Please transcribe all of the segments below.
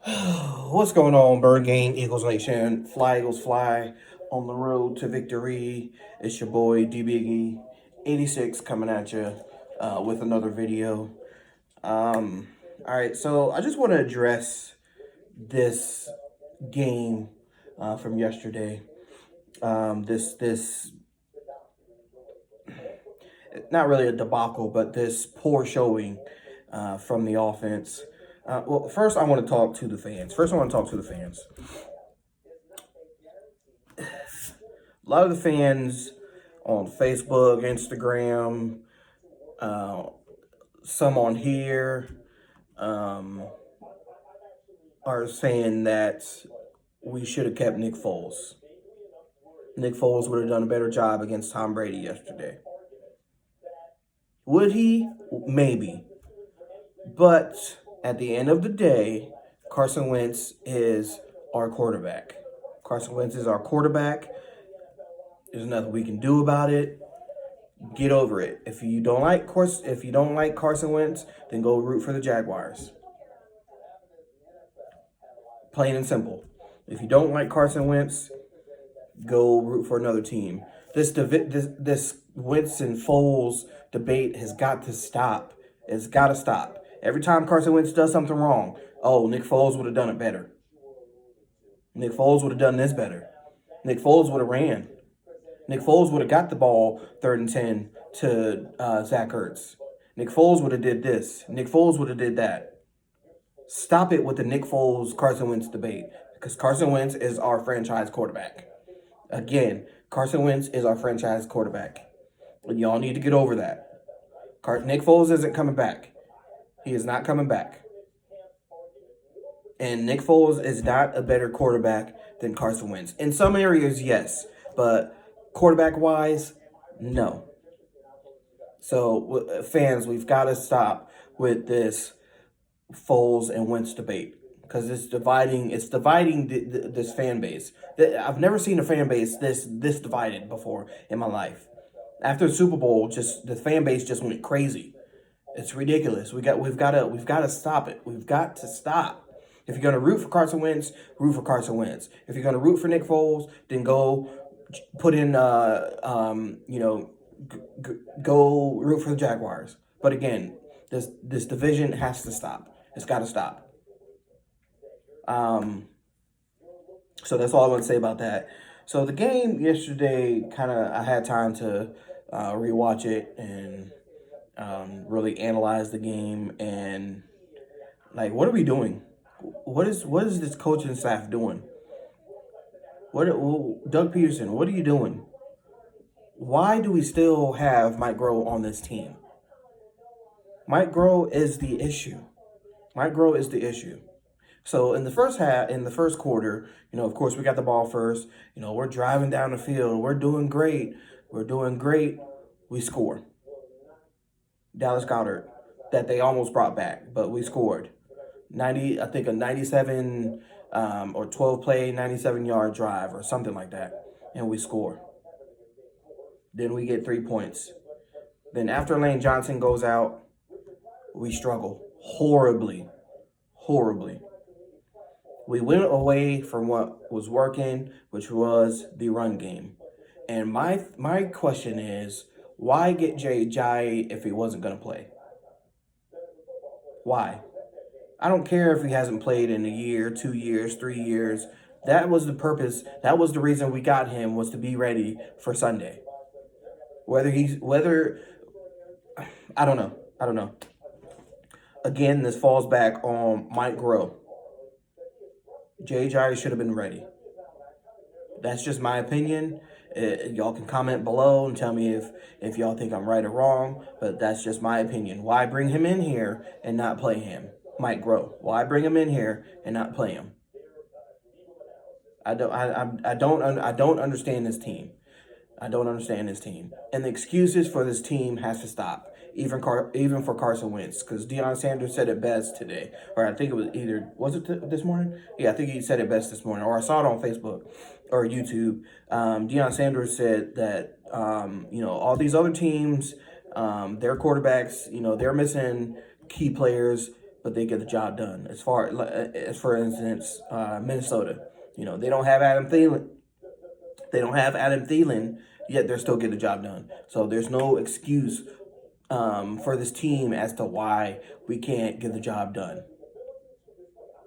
What's going on, Bird Gang, Eagles Nation? Fly, Eagles, fly on the road to victory. It's your boy, D Biggie, 86, coming at you with another video. All right, so I just want to address this game from yesterday. This not really a debacle, but this poor showing from the offense. Well, first I want to talk to the fans. A lot of the fans on Facebook, Instagram, uh, some on here, um, are saying that we should have kept Nick Foles. Nick Foles would have done a better job against Tom Brady yesterday. Would he? Maybe. But at the end of the day, Carson Wentz is our quarterback. Carson Wentz is our quarterback. There's nothing we can do about it. Get over it. If you don't like Carson Wentz, then go root for the Jaguars. Plain and simple. If you don't like Carson Wentz, go root for another team. This Wentz and Foles debate has got to stop. It's got to stop. Every time Carson Wentz does something wrong, oh, Nick Foles would have done it better. Nick Foles would have done this better. Nick Foles would have ran. Nick Foles would have got the ball 3rd and 10 to Zach Ertz. Nick Foles would have did this. Nick Foles would have did that. Stop it with the Nick Foles Carson Wentz debate, because Carson Wentz is our franchise quarterback. Again, Carson Wentz is our franchise quarterback. And y'all need to get over that. Nick Foles isn't coming back. He is not coming back. And Nick Foles is not a better quarterback than Carson Wentz. In some areas, yes. But quarterback-wise, no. So, fans, we've got to stop with this Foles and Wentz debate, because it's dividing this fan base. I've never seen a fan base this divided before in my life. After the Super Bowl, just the fan base just went crazy. It's ridiculous. We've got to stop it. We've got to stop. If you're going to root for Carson Wentz, root for Carson Wentz. If you're going to root for Nick Foles, then go put in go root for the Jaguars. But again, this division has to stop. It's got to stop. So that's all I want to say about that. So the game yesterday, I had time to rewatch it and really analyze the game, and like, what are we doing? What is this coaching staff doing? Doug Peterson, what are you doing? Why do we still have Mike Groh on this team? Mike Groh is the issue. So in the first quarter, of course, we got the ball first. We're driving down the field. We're doing great. We score. Dallas Goedert, that they almost brought back, but we scored. I think a 97 or 12 play, 97-yard drive or something like that, and we score. Then we get 3 points. Then after Lane Johnson goes out, we struggle horribly. We went away from what was working, which was the run game. And my question is, why get Jai if he wasn't going to play? Why? I don't care if he hasn't played in a year, 2 years, 3 years. That was the purpose. That was the reason we got him, was to be ready for Sunday. I don't know. Again, this falls back on Mike Groh. Jai should have been ready. That's just my opinion. Y'all can comment below and tell me if y'all think I'm right or wrong, but that's just my opinion. Why bring him in here and not play him? Mike Groh. Why bring him in here and not play him? I don't understand this team. And the excuses for this team has to stop. Even for Carson Wentz, because Deion Sanders said it best today, or I think it was this morning? Yeah, I think he said it best this morning, or I saw it on Facebook or YouTube. Deion Sanders said that all these other teams, their quarterbacks, they're missing key players. but they get the job done. As for instance, Minnesota, they don't have Adam Thielen. They don't have Adam Thielen, yet they're still getting the job done. So there's no excuse for this team as to why we can't get the job done.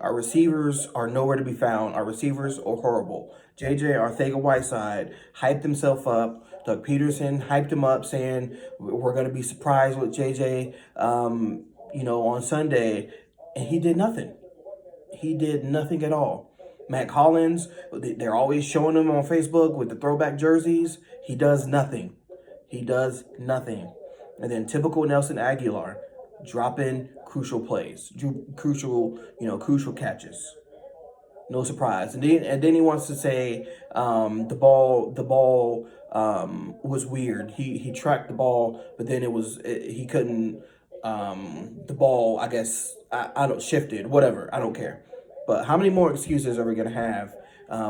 Our receivers are nowhere to be found. Our receivers are horrible. J.J. Arcega-Whiteside hyped himself up. Doug Peterson hyped him up, saying we're going to be surprised with J.J. On Sunday, and he did nothing. He did nothing at all. Matt Collins, they're always showing him on Facebook with the throwback jerseys. He does nothing. He does nothing. And then typical Nelson Aguilar, dropping crucial plays, crucial catches. No surprise. And then he wants to say the ball was weird. He tracked the ball, but then he couldn't. The ball, I guess, I don't shifted. Whatever. I don't care. But how many more excuses are we gonna have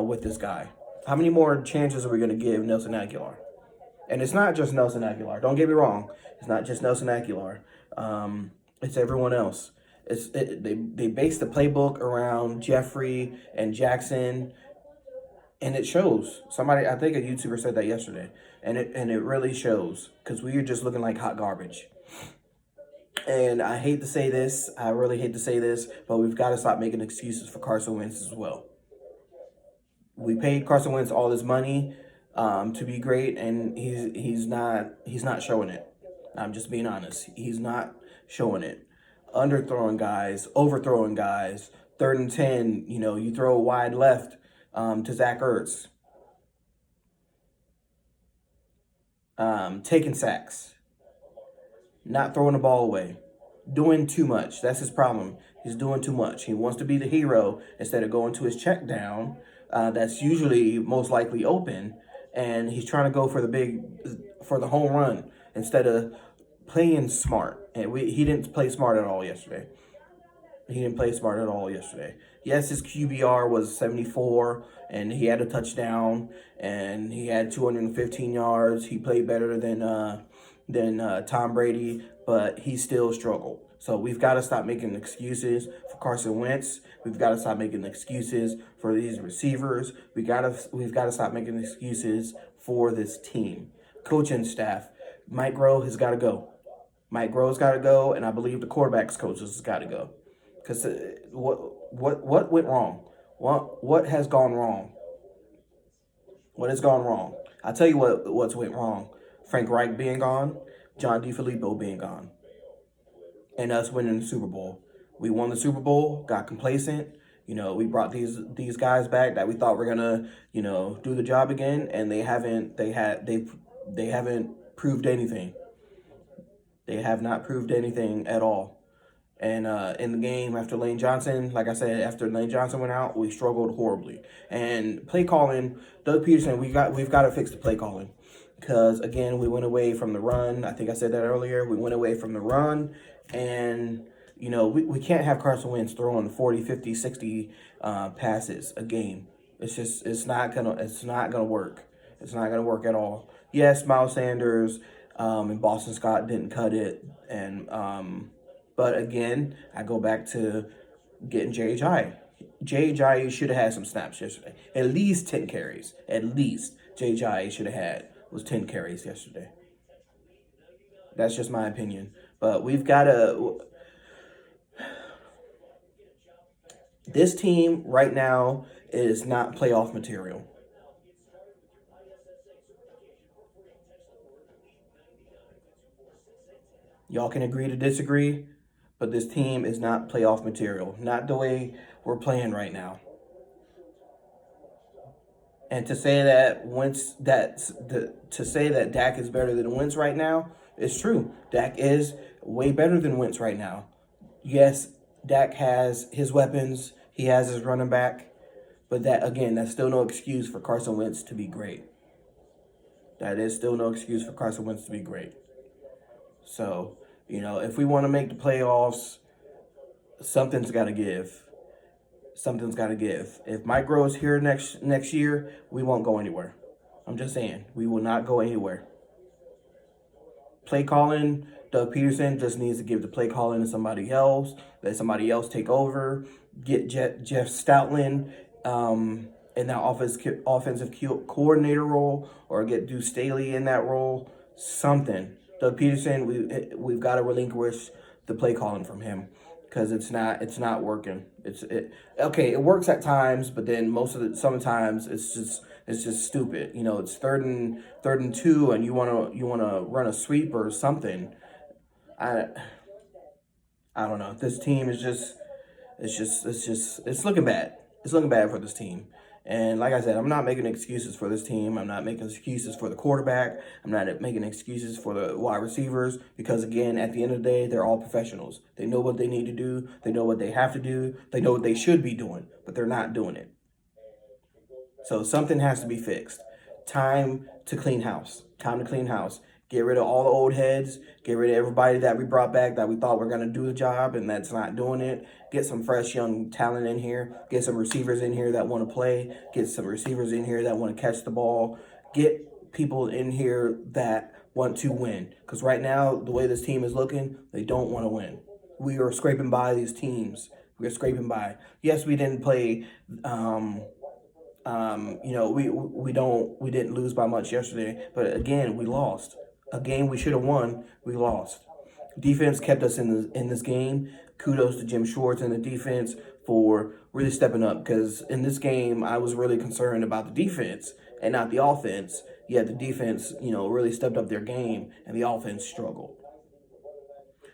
with this guy? How many more chances are we gonna give Nelson Aguilar? And it's not just Nelson Aguilar. Don't get me wrong. It's not just Nelson Aguilar. It's everyone else. They base the playbook around Jeffrey and Jackson, and it shows. I think a YouTuber said that yesterday, and it really shows because we are just looking like hot garbage. And I hate to say this, I really hate to say this, but we've got to stop making excuses for Carson Wentz as well. We paid Carson Wentz all this money to be great, and he's not showing it. I'm just being honest. He's not showing it. Underthrowing guys, overthrowing guys. 3rd and 10, you throw wide left to Zach Ertz. Taking sacks. Not throwing the ball away. Doing too much. That's his problem. He's doing too much. He wants to be the hero instead of going to his check down. That's usually most likely open. And he's trying to go for the home run instead of playing smart. And he didn't play smart at all yesterday. Yes, his QBR was 74, and he had a touchdown, and he had 215 yards. He played better than Tom Brady, but he still struggled. So we've got to stop making excuses for Carson Wentz. We've got to stop making excuses for these receivers. We've got to stop making excuses for this team. Coaching staff, Mike Groh has got to go. Mike Groh's got to go, and I believe the quarterback's coaches has got to go. Because what went wrong? What has gone wrong? What has gone wrong? I'll tell you what's went wrong. Frank Reich being gone, John DeFilippo being gone, and us winning the Super Bowl. We won the Super Bowl, got complacent. We brought these guys back that we thought were gonna, do the job again, and they haven't proved anything. They have not proved anything at all. And in the game after Lane Johnson, like I said, after Lane Johnson went out, we struggled horribly. And play calling, Doug Peterson, we've got to fix the play calling. Because, again, we went away from the run. I think I said that earlier. We went away from the run. And, we can't have Carson Wentz throwing 40, 50, 60 passes a game. It's not gonna work. It's not gonna work at all. Yes, Miles Sanders and Boston Scott didn't cut it. But again, I go back to getting J.H. J.H. should have had some snaps yesterday. At least 10 carries. At least J.H. should have had was 10 carries yesterday. That's just my opinion. But we've got to... This team right now is not playoff material. Y'all can agree to disagree, but this team is not playoff material. Not the way we're playing right now. And to say that Dak is better than Wentz right now is true. Dak is way better than Wentz right now. Yes, Dak has his weapons. He has his running back. But that's still no excuse for Carson Wentz to be great. That is still no excuse for Carson Wentz to be great. So, if we want to make the playoffs, something's got to give. Something's got to give. If Mike Groh is here next year, we won't go anywhere. I'm just saying, we will not go anywhere. Play calling, Doug Peterson just needs to give the play calling to somebody else, let somebody else take over, get Jeff Stoutland in that offensive coordinator role, or get Deuce Staley in that role, something. Doug Peterson, we've got to relinquish the play calling from him because it's not working. Okay, it works at times, but then sometimes it's just stupid. You know, it's third and two, and you wanna run a sweep or something. I I don't know. This team is just it's looking bad. It's looking bad for this team. And like I said, I'm not making excuses for this team. I'm not making excuses for the quarterback. I'm not making excuses for the wide receivers because, again, at the end of the day, they're all professionals. They know what they need to do. They know what they have to do. They know what they should be doing, but they're not doing it. So something has to be fixed. Time to clean house. Time to clean house. Get rid of all the old heads. Get rid of everybody that we brought back that we thought were going to do the job and that's not doing it. Get some fresh young talent in here. Get some receivers in here that want to play. Get some receivers in here that want to catch the ball. Get people in here that want to win. Because right now, the way this team is looking, they don't want to win. We are scraping by these teams. We're scraping by. Yes, we didn't play... we didn't lose by much yesterday, but again, we lost. A game we should have won, we lost. Defense kept us in this game. Kudos to Jim Schwartz and the defense for really stepping up, because in this game, I was really concerned about the defense and not the offense. Yet the defense, really stepped up their game, and the offense struggled.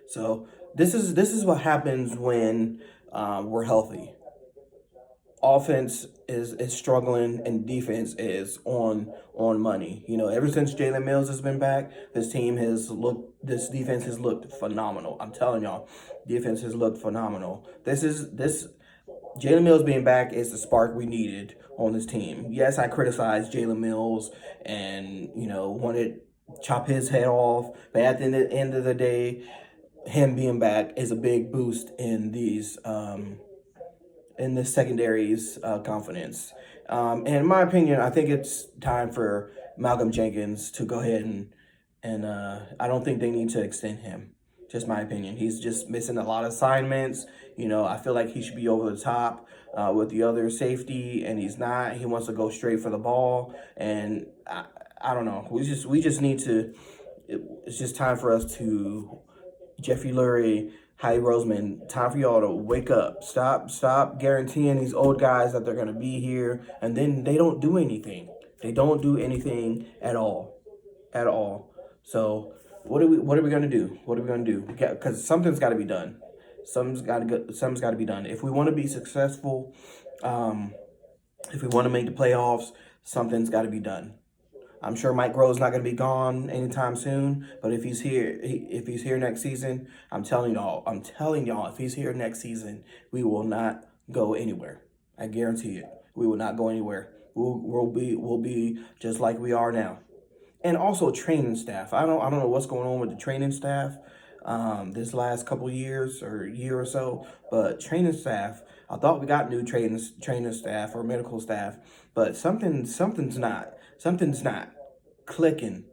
So this is what happens when we're healthy. Offense is struggling and defense is on money. Ever since Jalen Mills has been back, this defense has looked phenomenal. I'm telling y'all, defense has looked phenomenal. This Jalen Mills being back is the spark we needed on this team. Yes, I criticized Jalen Mills and wanted to chop his head off, but at the end of the day, him being back is a big boost in the secondary's confidence. And in my opinion, I think it's time for Malcolm Jenkins to go ahead and I don't think they need to extend him. Just my opinion. He's just missing a lot of assignments. I feel like he should be over the top with the other safety, and he's not. He wants to go straight for the ball, and I don't know. We just need to. It's just time for us to Jeffrey Lurie, Howie Roseman, time for y'all to wake up. Stop guaranteeing these old guys that they're going to be here, and then they don't do anything. They don't do anything at all. At all. So what are we going to do? What are we going to do? Because something's got to be done. Something's got to be done. If we want to be successful, if we want to make the playoffs, something's got to be done. I'm sure Mike Groh's not going to be gone anytime soon, but if he's here next season, I'm telling y'all, if he's here next season, we will not go anywhere. I guarantee it. We will not go anywhere. We'll be just like we are now. And also training staff. I don't know what's going on with the training staff this last couple years or year or so, but training staff, I thought we got new training staff or medical staff, but something's not clicking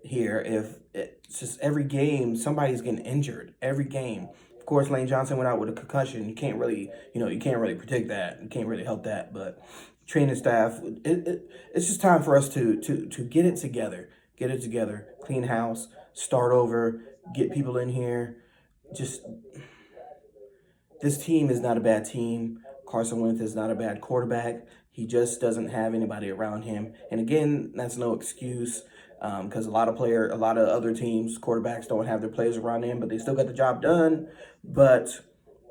here. If it's just every game somebody's getting injured, every game. Of course, Lane Johnson went out with a concussion. You can't really predict that. You can't really help that. But training staff, it's just time for us to get it together. Get it together. Clean house. Start over. Get people in here. This team is not a bad team. Carson Wentz is not a bad quarterback. He just doesn't have anybody around him. And again, that's no excuse because a lot of other teams, quarterbacks don't have their players around them, but they still got the job done. But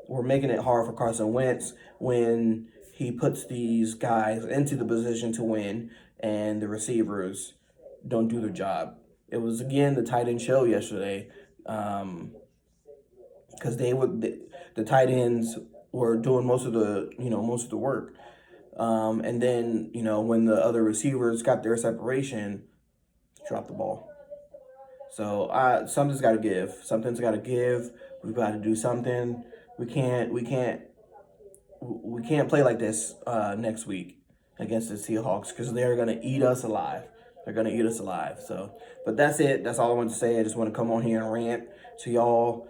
we're making it hard for Carson Wentz when he puts these guys into the position to win and the receivers don't do their job. It was, again, the tight end show yesterday because the tight ends were doing most of the work. And then, when the other receivers got their separation, dropped the ball. So something's got to give. Something's got to give. We've got to do something. We can't play like this next week against the Seahawks because they're going to eat us alive. They're going to eat us alive. So, but that's it. That's all I wanted to say. I just want to come on here and rant to y'all.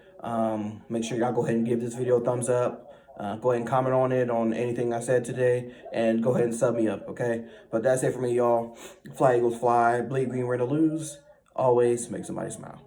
Make sure y'all go ahead and give this video a thumbs up. Go ahead and comment on it, on anything I said today, and go ahead and sub me up, okay? But that's it for me, y'all. Fly Eagles fly, bleed green, red to lose. Always make somebody smile.